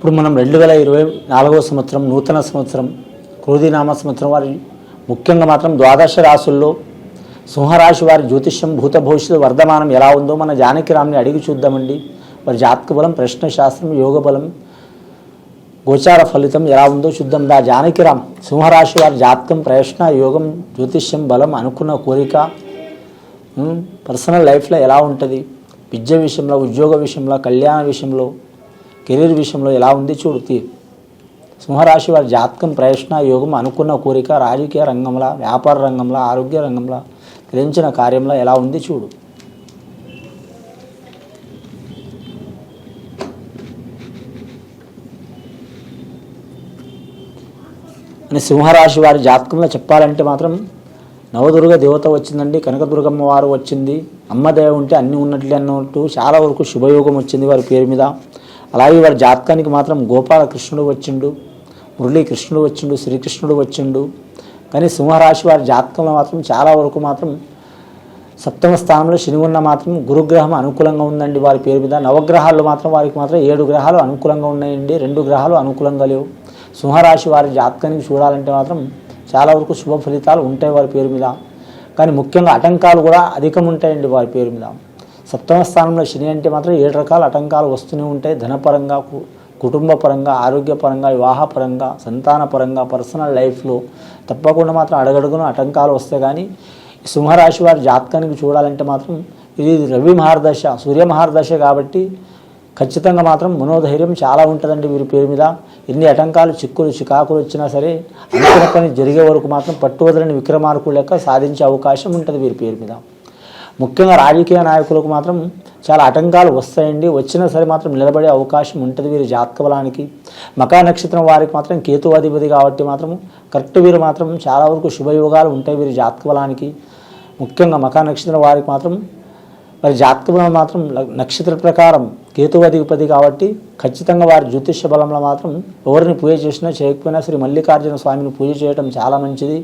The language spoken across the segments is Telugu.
ఇప్పుడు మనం 2024వ సంవత్సరం నూతన సంవత్సరం క్రోధినామ సంవత్సరం వారి ముఖ్యంగా మాత్రం ద్వాదశ రాశుల్లో సింహరాశి వారి జ్యోతిష్యం భూత భవిష్యత్తు వర్ధమానం ఎలా ఉందో మన జానకిరామ్ని అడిగి చూద్దామండి. వారి జాతక బలం, ప్రశ్న శాస్త్రం, యోగ బలం, గోచార ఫలితం ఎలా ఉందో చూద్దాం. దా జానకిరామ్ సింహరాశి వారి జాతకం, ప్రశ్న, యోగం, జ్యోతిష్యం, బలం, అనుకున్న కోరిక, పర్సనల్ లైఫ్లో ఎలా ఉంటుంది, విద్య విషయంలో, ఉద్యోగ విషయంలో, కళ్యాణ విషయంలో, కెరీర్ విషయంలో ఎలా ఉంది చూడు. సింహరాశి వారి జాతకం, ప్రయత్న, యోగం, అనుకున్న కోరిక, రాజకీయ రంగంలో, వ్యాపార రంగంలో, ఆరోగ్య రంగంలో, గ్రహించిన కార్యంలో ఎలా ఉంది చూడు. అని సింహరాశి వారి జాతకంలో చెప్పాలంటే మాత్రం నవదుర్గ దేవత వచ్చిందండి, కనకదుర్గమ్మ వారు వచ్చింది, అమ్మదేవ ఉంటే అన్నీ ఉన్నట్లే అన్నట్టు చాలా వరకు శుభయోగం వచ్చింది వారి పేరు మీద. అలాగే వారి జాతకానికి మాత్రం గోపాలకృష్ణుడు వచ్చిండు, మురళీకృష్ణుడు వచ్చిండు, శ్రీకృష్ణుడు వచ్చిండు. కానీ సింహరాశి వారి జాతకంలో మాత్రం చాలా వరకు మాత్రం సప్తమ స్థానంలో శని ఉన్న మాత్రం గురుగ్రహం అనుకూలంగా ఉందండి వారి పేరు మీద. నవగ్రహాల్లో మాత్రం వారికి మాత్రం 7 గ్రహాలు అనుకూలంగా ఉన్నాయండి, 2 గ్రహాలు అనుకూలంగా లేవు. సింహరాశి వారి జాతకానికి చూడాలంటే మాత్రం చాలా వరకు శుభ ఫలితాలు ఉంటాయి వారి పేరు మీద. కానీ ముఖ్యంగా ఆటంకాలు కూడా అధికం ఉంటాయండి వారి పేరు మీద. సప్తమ స్థానంలో శని అంటే మాత్రం 7 రకాల ఆటంకాలు వస్తూనే ఉంటాయి. ధనపరంగా, కుటుంబపరంగా, ఆరోగ్యపరంగా, వివాహపరంగా, సంతానపరంగా, పర్సనల్ లైఫ్లో తప్పకుండా మాత్రం అడగడుగున ఆటంకాలు వస్తాయి. కానీ సింహరాశి వారి జాతకానికి చూడాలంటే మాత్రం ఇది రవి మహర్దశ, సూర్య మహర్దశ కాబట్టి ఖచ్చితంగా మాత్రం మనోధైర్యం చాలా ఉంటుందండి వీరి పేరు మీద. ఎన్ని ఆటంకాలు, చిక్కులు, చికాకులు వచ్చినా సరే అనుకున్న పని జరిగే వరకు మాత్రం పట్టువదలని విక్రమార్కులు లెక్క సాధించే అవకాశం ఉంటుంది వీరి పేరు మీద. ముఖ్యంగా రాజకీయ నాయకులకు మాత్రం చాలా ఆటంకాలు వస్తాయండి, వచ్చినా సరే మాత్రం నిలబడే అవకాశం ఉంటుంది వీరి జాతక బలానికి. మకా నక్షత్రం వారికి మాత్రం కేతు అధిపతి కాబట్టి మాత్రం కరెక్ట్ వీరు మాత్రం చాలా వరకు శుభయోగాలు ఉంటాయి వీరి జాతక బలానికి. ముఖ్యంగా మకా నక్షత్రం వారికి మాత్రం వారి జాతక బలం మాత్రం నక్షత్ర ప్రకారం కేతు అధిపతి కాబట్టి ఖచ్చితంగా వారి జ్యోతిష్య బలంలో మాత్రం ఎవరిని పూజ చేసినా చేయకపోయినా శ్రీ మల్లికార్జున స్వామిని పూజ చేయడం చాలా మంచిది.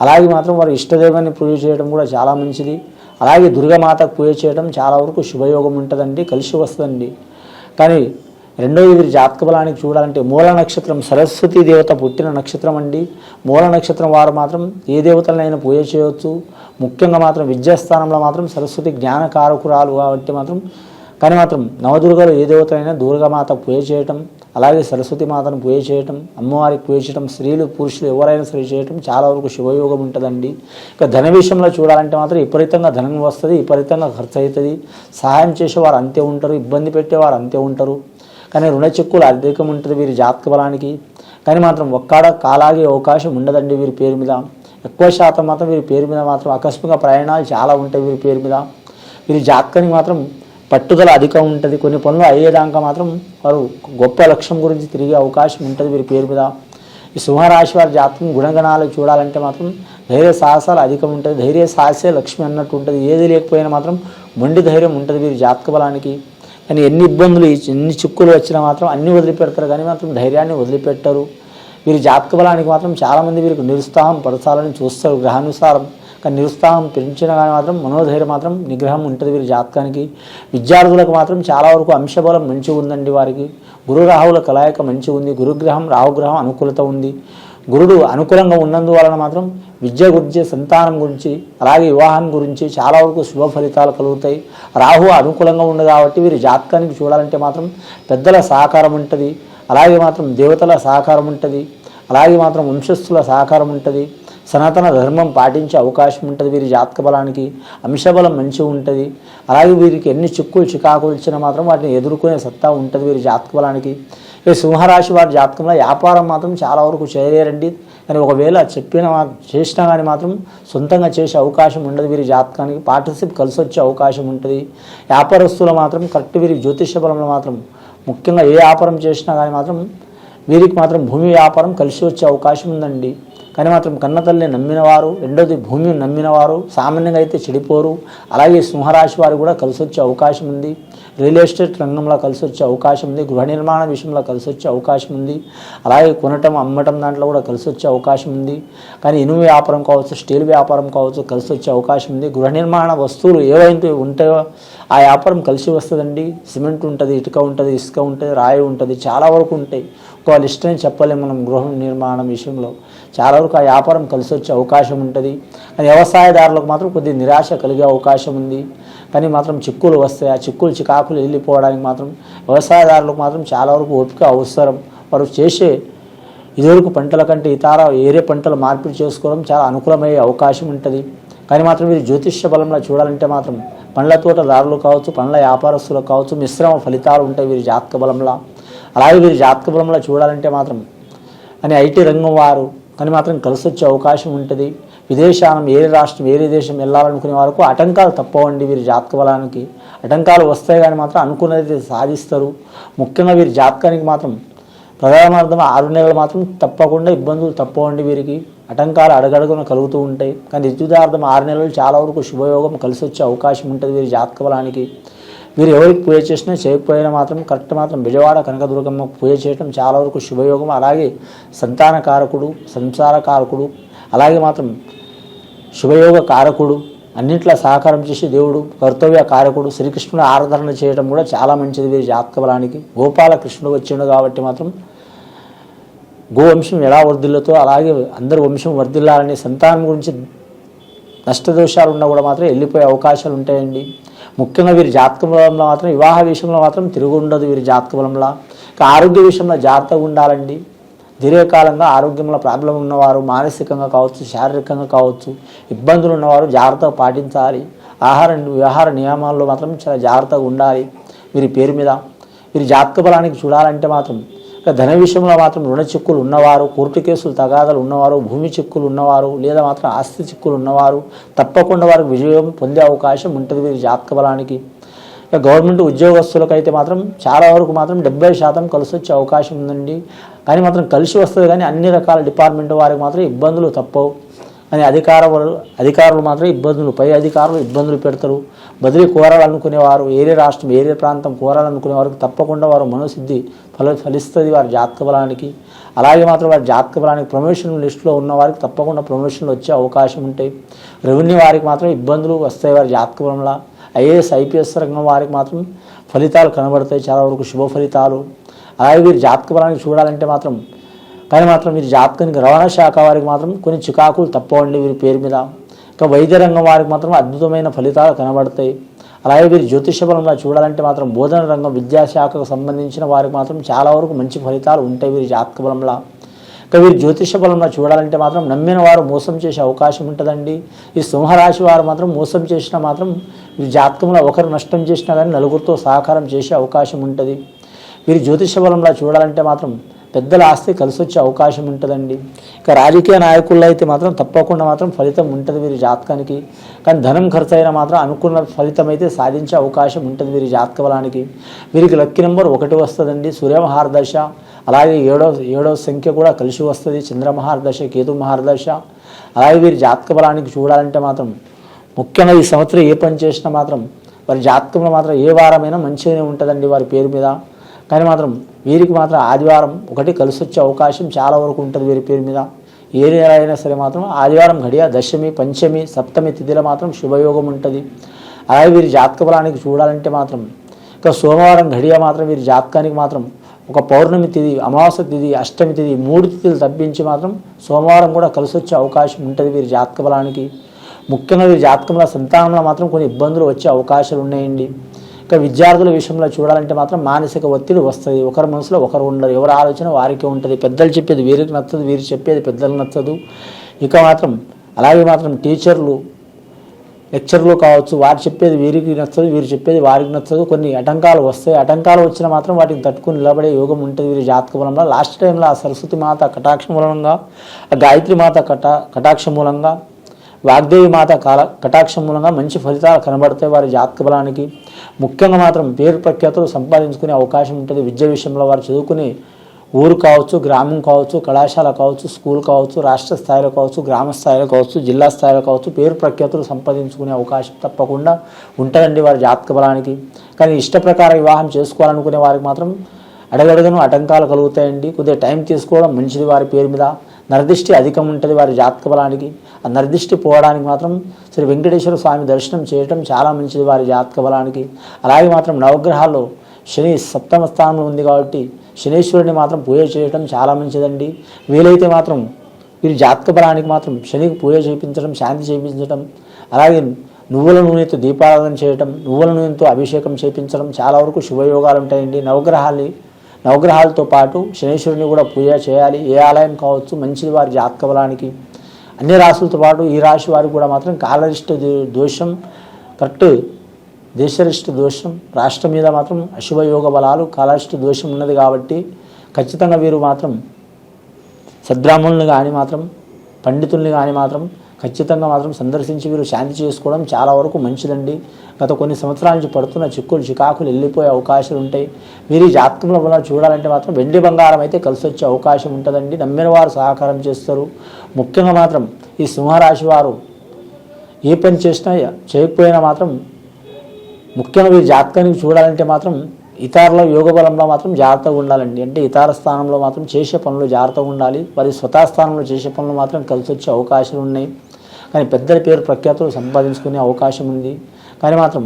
అలాగే మాత్రం వారి ఇష్టదైవాన్ని పూజ చేయడం కూడా చాలా మంచిది. అలాగే దుర్గామాతకు పూజ చేయడం చాలా వరకు శుభయోగం ఉంటుందండి, కలిసి వస్తుందండి. కానీ రెండోది వీరి జాతక బలానికి చూడాలంటే మూల నక్షత్రం సరస్వతీ దేవత పుట్టిన నక్షత్రం అండి. మూల నక్షత్రం వారు మాత్రం ఏ దేవతలనైనా పూజ చేయవచ్చు. ముఖ్యంగా మాత్రం విద్యాస్థానంలో మాత్రం సరస్వతి జ్ఞానకారకురాలు కాబట్టి మాత్రం కానీ మాత్రం నవదుర్గలు ఏ దేవతలైనా దుర్గామాత పూజ చేయటం, అలాగే సరస్వతి మాతను పూజ చేయటం, అమ్మవారికి పూజ చేయటం, స్త్రీలు పురుషులు ఎవరైనా సరే చేయటం చాలా వరకు శుభయోగం ఉంటుందండి. ఇక ధన విషయంలో చూడాలంటే మాత్రం విపరీతంగా ధనం వస్తుంది, విపరీతంగా ఖర్చు అవుతుంది. సహాయం చేసేవారు అంతే ఉంటారు, ఇబ్బంది పెట్టేవారు అంతే ఉంటారు. కానీ రుణ చిక్కులు అధికం ఉంటుంది వీరి జాతక బలానికి. కానీ మాత్రం ఒక్కడ కాలాగే అవకాశం ఉండదండి వీరి పేరు మీద. ఎక్కువ శాతం మాత్రం వీరి పేరు మీద మాత్రం ఆకస్మిక ప్రయాణాలు చాలా ఉంటాయి వీరి పేరు మీద. వీరి జాతకానికి మాత్రం పట్టుదల అధికం ఉంటుంది. కొన్ని పనులు అయ్యేదాకా మాత్రం వారు గొప్ప లక్ష్యం గురించి తిరిగే అవకాశం ఉంటుంది వీరి పేరు మీద. ఈ సింహరాశి వారి జాతకం గుణగణాలు చూడాలంటే మాత్రం ధైర్య సాహసాలు అధికం ఉంటుంది. ధైర్య సాహసే లక్ష్మి అన్నట్టు ఉంటుంది. ఏది లేకపోయినా మాత్రం మొండి ధైర్యం ఉంటుంది వీరి జాతక బలానికి. కానీ ఎన్ని ఇబ్బందులు, ఎన్ని చిక్కులు వచ్చినా మాత్రం అన్నీ వదిలిపెడతారు, కానీ మాత్రం ధైర్యాన్ని వదిలిపెట్టరు. వీరి జాతక బలానికి మాత్రం చాలామంది వీరికి నిరుత్సాహం పరచాలని చూస్తారు గ్రహానుసారం. కానీ నిరుత్సాహం పెంచినా కానీ మాత్రం మనోధైర్యం మాత్రం నిగ్రహం ఉంటుంది వీరి జాతకానికి. విద్యార్థులకు మాత్రం చాలా వరకు అంశబలం మంచిగా ఉందండి వారికి. గురు రాహువుల కలయిక మంచిగా ఉంది. గురుగ్రహం రాహుగ్రహం అనుకూలత ఉంది. గురుడు అనుకూలంగా ఉన్నందువలన మాత్రం విద్య గురించి, సంతానం గురించి, అలాగే వివాహం గురించి చాలా వరకు శుభ ఫలితాలు కలుగుతాయి. రాహు అనుకూలంగా ఉంది కాబట్టి వీరి జాతకానికి చూడాలంటే మాత్రం పెద్దల సహకారం ఉంటుంది, అలాగే మాత్రం దేవతల సహకారం ఉంటుంది, అలాగే మాత్రం వంశస్థుల సహకారం ఉంటుంది. సనాతన ధర్మం పాటించే అవకాశం ఉంటుంది వీరి జాతక బలానికి. అంశబలం మంచిగా ఉంటుంది. అలాగే వీరికి ఎన్ని చిక్కులు చికాకులు ఇచ్చినా మాత్రం వాటిని ఎదుర్కొనే సత్తా ఉంటుంది వీరి జాతక బలానికి. ఈ సింహరాశి వారి జాతకంలో వ్యాపారం మాత్రం చాలా వరకు చేయలేరండి. కానీ ఒకవేళ చేసినా కానీ మాత్రం సొంతంగా చేసే అవకాశం ఉండదు వీరి జాతకానికి. పార్ట్నర్షిప్ కలిసి వచ్చే అవకాశం ఉంటుంది. వ్యాపారస్తులు మాత్రం కరెక్ట్ వీరి జ్యోతిష బలంలో మాత్రం ముఖ్యంగా ఏ వ్యాపారం చేసినా కానీ మాత్రం వీరికి మాత్రం భూమి వ్యాపారం కలిసి వచ్చే అవకాశం ఉందండి. కానీ మాత్రం కన్నతల్లిని నమ్మినవారు, రెండోది భూమిని నమ్మినవారు సామాన్యంగా అయితే చెడిపోరు. అలాగే సింహరాశి వారు కూడా కలిసి వచ్చే అవకాశం ఉంది. రియల్ ఎస్టేట్ రంగంలో కలిసి వచ్చే అవకాశం ఉంది. గృహ నిర్మాణ విషయంలో కలిసి వచ్చే అవకాశం ఉంది. అలాగే కొనటం అమ్మటం దాంట్లో కూడా కలిసి వచ్చే అవకాశం ఉంది. కానీ ఇనుము వ్యాపారం కావచ్చు, స్టీల్ వ్యాపారం కావచ్చు కలిసి వచ్చే అవకాశం ఉంది. గృహ నిర్మాణ వస్తువులు ఏవైతే ఉంటాయో ఆ వ్యాపారం కలిసి వస్తుందండి. సిమెంట్ ఉంటుంది, ఇటుక ఉంటుంది, ఇసుక ఉంటుంది, రాయి ఉంటుంది, చాలా వరకు ఉంటాయి. ఒక లిస్ట్ అని చెప్పలేము మనం. గృహ నిర్మాణం విషయంలో చాలా వరకు ఆ వ్యాపారం కలిసి వచ్చే అవకాశం ఉంటుంది. కానీ వ్యవసాయదారులకు మాత్రం కొద్దిగా నిరాశ కలిగే అవకాశం ఉంది. కానీ మాత్రం చిక్కులు వస్తాయి. ఆ చికాకులు వెళ్ళిపోవడానికి మాత్రం వ్యవసాయదారులకు మాత్రం చాలా వరకు ఓపిక అవసరం. వారు చేసే ఇదివరకు పంటల కంటే ఇతర ఏరే పంటలు మార్పిడి చేసుకోవడం చాలా అనుకూలమయ్యే అవకాశం ఉంటుంది. కానీ మాత్రం మీరు జ్యోతిష్య బలంలో చూడాలంటే మాత్రం పండ్ల తోటదారులు కావచ్చు, పండ్ల వ్యాపారస్తులు కావచ్చు మిశ్రమ ఫలితాలు ఉంటాయి వీరి జాతక బలంలో. అలాగే వీరి జాతక బలంలో చూడాలంటే మాత్రం అని ఐటీ రంగం వారు కానీ మాత్రం కలిసి వచ్చే అవకాశం ఉంటుంది. విదేశానం వేరే రాష్ట్రం వేరే దేశం వెళ్ళాలనుకునే వరకు ఆటంకాలు తప్పవండి. వీరి జాతక బలానికి ఆటంకాలు వస్తాయి కానీ మాత్రం అనుకున్నది సాధిస్తారు. ముఖ్యంగా వీరి జాతకానికి మాత్రం ప్రధానార్థం 6 నెలలు మాత్రం తప్పకుండా ఇబ్బందులు తప్పవండి. వీరికి ఆటంకాలు అడగడుగున కలుగుతూ ఉంటాయి. కానీ నిశ్చితార్థం 6 నెలలు చాలా వరకు శుభయోగం కలిసి వచ్చే అవకాశం ఉంటుంది వీరి జాతక బలానికి. వీరు ఎవరికి పూజ చేసినా చేయకపోయినా మాత్రం కరెక్ట్ మాత్రం విజయవాడ కనకదుర్గమ్మకు పూజ చేయడం చాలా వరకు శుభయోగం. అలాగే సంతాన కారకుడు, సంసార కారకుడు, అలాగే మాత్రం శుభయోగ కారకుడు, అన్నింటిలో సహకారం చేసి దేవుడు కర్తవ్య కారకుడు శ్రీకృష్ణుడు ఆరాధన చేయడం కూడా చాలా మంచిది వీరి జాతక బలానికి. గోపాలకృష్ణుడు వచ్చిండు కాబట్టి మాత్రం గోవంశం ఎలా వర్ధిల్లుతో అలాగే అందరు వంశం వర్ధిల్లాలని, సంతానం గురించి నష్టదోషాలు ఉన్నా కూడా మాత్రం వెళ్ళిపోయే అవకాశాలు ఉంటాయండి. ముఖ్యంగా వీరి జాతక బలంలో మాత్రం వివాహ విషయంలో మాత్రం తిరుగుండదు వీరి జాతక బలంలో. ఆరోగ్య విషయంలో జాగ్రత్తగా ఉండాలండి. దీర్ఘకాలంగా ఆరోగ్యంలో ప్రాబ్లం ఉన్నవారు మానసికంగా కావచ్చు, శారీరకంగా కావచ్చు ఇబ్బందులు ఉన్నవారు జాగ్రత్తగా పాటించాలి. వ్యవహార నియమాల్లో మాత్రం చాలా జాగ్రత్తగా ఉండాలి. వీరి పేరు మీద వీరి జాతక బలానికి చూడాలంటే మాత్రం ధన విషయంలో మాత్రం రుణ చిక్కులు ఉన్నవారు, కోర్టు కేసులు తగాదాలు ఉన్నవారు, భూమి చిక్కులు ఉన్నవారు లేదా మాత్రం ఆస్తి చిక్కులు ఉన్నవారు తప్పకుండా వారికి విజయం పొందే అవకాశం ఉంటుంది వీరి జాతక బలానికి. గవర్నమెంట్ ఉద్యోగస్తులకైతే మాత్రం చాలా వరకు మాత్రం 70% కలిసి వచ్చే అవకాశం ఉందండి. కానీ మాత్రం కలిసి వస్తుంది కానీ అన్ని రకాల డిపార్ట్మెంట్ వారికి మాత్రం ఇబ్బందులు తప్పవు. అని అధికారులు మాత్రం ఇబ్బందులు, పై అధికారులు ఇబ్బందులు పెడతారు. బదిలీ కోరాలనుకునేవారు, ఏరే రాష్ట్రం ఏరే ప్రాంతం కోరాలనుకునే వారికి తప్పకుండా వారు మనోసిద్ధి ఫలిస్తుంది వారి జాతక బలానికి. అలాగే మాత్రం వారి జాతక బలానికి ప్రమోషన్ లిస్టులో ఉన్న వారికి తప్పకుండా ప్రమోషన్లు వచ్చే అవకాశం ఉంటాయి. రెవెన్యూ వారికి మాత్రం ఇబ్బందులు వస్తాయి వారి జాతక బలంలో. ఐఏఎస్ ఐపీఎస్ రంగం వారికి మాత్రం ఫలితాలు కనబడతాయి, చాలా వరకు శుభ ఫలితాలు. అలాగే వీరి జాతక బలానికి చూడాలంటే మాత్రం కానీ మాత్రం వీరి జాతకానికి రవాణా శాఖ వారికి మాత్రం కొన్ని చికాకులు తప్పవండి వీరి పేరు మీద. ఇంకా వైద్య రంగం వారికి మాత్రం అద్భుతమైన ఫలితాలు కనబడతాయి. అలాగే వీరి జ్యోతిష బలంగా చూడాలంటే మాత్రం బోధన రంగం విద్యాశాఖకు సంబంధించిన వారికి మాత్రం చాలా వరకు మంచి ఫలితాలు ఉంటాయి వీరి జాతక బలంలో. ఇంకా వీరి జ్యోతిష బలంలో చూడాలంటే మాత్రం నమ్మిన వారు మోసం చేసే అవకాశం ఉంటుందండి. ఈ సింహరాశి వారు మాత్రం మోసం చేసినా మాత్రం వీరి జాతకంలో ఒకరు నష్టం చేసినా కానీ నలుగురితో సహకారం చేసే అవకాశం ఉంటుంది. వీరి జ్యోతిష బలంలో చూడాలంటే మాత్రం పెద్దల ఆస్తి కలిసి వచ్చే అవకాశం ఉంటుందండి. ఇక రాజకీయ నాయకుల్లో అయితే మాత్రం తప్పకుండా మాత్రం ఫలితం ఉంటుంది వీరి జాతకానికి. కానీ ధనం ఖర్చు అయినా మాత్రం అనుకున్న ఫలితం అయితే సాధించే అవకాశం ఉంటుంది వీరి జాతక బలానికి. వీరికి లక్కీ నెంబర్ 1 వస్తుందండి. సూర్యమహారదశ అలాగే ఏడవ సంఖ్య కూడా కలిసి వస్తుంది. చంద్రమహారదశ, కేతు మహారదశ. అలాగే వీరి జాతక బలానికి చూడాలంటే మాత్రం ముఖ్యంగా ఈ సంవత్సరం ఏ పని చేసినా మాత్రం వారి జాతకంలో మాత్రం ఏ వారమైనా మంచిగానే ఉంటుందండి వారి పేరు మీద. కానీ మాత్రం వీరికి మాత్రం ఆదివారం 1 కలిసి వచ్చే అవకాశం చాలా వరకు ఉంటుంది వీరి పేరు మీద. ఏ నెల అయినా సరే మాత్రం ఆదివారం ఘడియ దశమి, పంచమి, సప్తమి తిథిలో మాత్రం శుభయోగం ఉంటుంది. అలాగే వీరి జాతక బలానికి చూడాలంటే మాత్రం ఇక సోమవారం ఘడియ మాత్రం వీరి జాతకానికి మాత్రం ఒక పౌర్ణమి తిథి, అమావాస్య తిథి, అష్టమి తిథి 3 తిథులు తప్పించి మాత్రం సోమవారం కూడా కలిసి వచ్చే అవకాశం ఉంటుంది వీరి జాతక బలానికి. ముఖ్యంగా వీరి జాతకంలో సంతానంలో మాత్రం కొన్ని ఇబ్బందులు వచ్చే అవకాశాలు ఉన్నాయండి. ఇక విద్యార్థుల విషయంలో చూడాలంటే మాత్రం మానసిక ఒత్తిడి వస్తుంది. ఒకరి మనసులో ఒకరు ఉండరు, ఎవరి ఆలోచన వారికి ఉంటుంది. పెద్దలు చెప్పేది వీరికి నచ్చదు, వీరు చెప్పేది పెద్దలకు నచ్చదు. ఇక మాత్రం అలాగే మాత్రం టీచర్లు, లెక్చర్లు కావచ్చు, వారు చెప్పేది వీరికి నచ్చదు, వీరు చెప్పేది వారికి నచ్చదు. కొన్ని ఆటంకాలు వస్తాయి. ఆటంకాలు వచ్చినా మాత్రం వాటిని తట్టుకుని నిలబడే యోగం ఉంటుంది వీరి జాతక బలంలో. లాస్ట్ టైంలో ఆ సరస్వతి మాత కటాక్ష మూలంగా, ఆ గాయత్రి మాత కటాక్ష మూలంగా, వాగ్దేవి మాత కటాక్షం మూలంగా మంచి ఫలితాలు కనబడతాయి వారి జాతక బలానికి. ముఖ్యంగా మాత్రం పేరు ప్రఖ్యాతులు సంపాదించుకునే అవకాశం ఉంటుంది. విద్య విషయంలో వారు చదువుకుని ఊరు కావచ్చు, గ్రామం కావచ్చు, కళాశాల కావచ్చు, స్కూల్ కావచ్చు, రాష్ట్ర స్థాయిలో కావచ్చు, గ్రామ స్థాయిలో కావచ్చు, జిల్లా స్థాయిలో కావచ్చు, పేరు ప్రఖ్యాతులు సంపాదించుకునే అవకాశం తప్పకుండా ఉంటుందండి వారి జాతక బలానికి. కానీ ఇష్ట ప్రకారం వివాహం చేసుకోవాలనుకునే వారికి మాత్రం అడగడుగును ఆటంకాలు కలుగుతాయండి. కొద్దిగా టైం తీసుకోవడం మంచిది. వారి పేరు మీద నరదిష్టి అధికం ఉంటుంది వారి జాతక బలానికి. ఆ నరదిష్టి పోవడానికి మాత్రం శ్రీ వెంకటేశ్వర స్వామి దర్శనం చేయటం చాలా మంచిది వారి జాతక బలానికి. అలాగే మాత్రం నవగ్రహాల్లో శని సప్తమ స్థానంలో ఉంది కాబట్టి శనీశ్వరుని మాత్రం పూజ చేయటం చాలా మంచిదండి. వీలైతే మాత్రం వీరి జాతక బలానికి మాత్రం శనికి పూజ చేయించడం, శాంతి చేయించడం, అలాగే నువ్వుల నూనెతో దీపారాధన చేయటం, నువ్వుల నూనెతో అభిషేకం చేయించడం చాలా వరకు శుభయోగాలు ఉంటాయండి. నవగ్రహాలతో పాటు శనీశ్వరుని కూడా పూజ చేయాలి. ఏ ఆలయం కావచ్చు మంచిది వారి జాతక బలానికి. అన్ని రాశులతో పాటు ఈ రాశి వారికి కూడా మాత్రం కాలరిష్ట దోషం, కరెక్ట్ దేశరిష్ట దోషం, రాష్ట్రం మీద మాత్రం అశుభయోగ బలాలు, కాలరిష్ట దోషం ఉన్నది కాబట్టి ఖచ్చితంగా వీరు మాత్రం సద్బ్రాహ్మణులను కానీ మాత్రం పండితుల్ని కానీ మాత్రం ఖచ్చితంగా మాత్రం సందర్శించి వీరు శాంతి చేసుకోవడం చాలా వరకు మంచిదండి. గత కొన్ని సంవత్సరాల నుంచి పడుతున్న చిక్కులు చికాకులు వెళ్ళిపోయే అవకాశాలు ఉంటాయి. వీరి జాతకంలో వల్ల చూడాలంటే మాత్రం వెండి బంగారం అయితే కలిసి వచ్చే అవకాశం ఉంటుందండి. నమ్మిన వారు సహకారం చేస్తారు. ముఖ్యంగా మాత్రం ఈ సింహరాశి వారు ఏ పని చేసినా చేయకపోయినా మాత్రం ముఖ్యంగా వీరి జాతకానికి చూడాలంటే మాత్రం ఇతరుల యోగ బలంలో మాత్రం జాగ్రత్తగా ఉండాలండి. అంటే ఇతర స్థానంలో మాత్రం చేసే పనులు జాగ్రత్తగా ఉండాలి. వారి స్వతహా స్థానంలో చేసే పనులు మాత్రం కలిసి వచ్చే అవకాశాలు ఉన్నాయి. కానీ పెద్దల పేరు ప్రఖ్యాతులు సంపాదించుకునే అవకాశం ఉంది. కానీ మాత్రం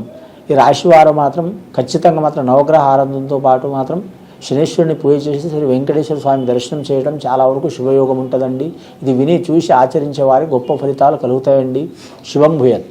ఈ రాశి వారు మాత్రం ఖచ్చితంగా మాత్రం నవగ్రహ ఆరాధనతో పాటు మాత్రం శనీశ్వరుని పూజ చేసి శ్రీ వెంకటేశ్వర స్వామి దర్శనం చేయడం చాలా వరకు శుభయోగం ఉంటుందండి. ఇది విని చూసి ఆచరించే వారికి గొప్ప ఫలితాలు కలుగుతాయండి. శుభం భూయాత్.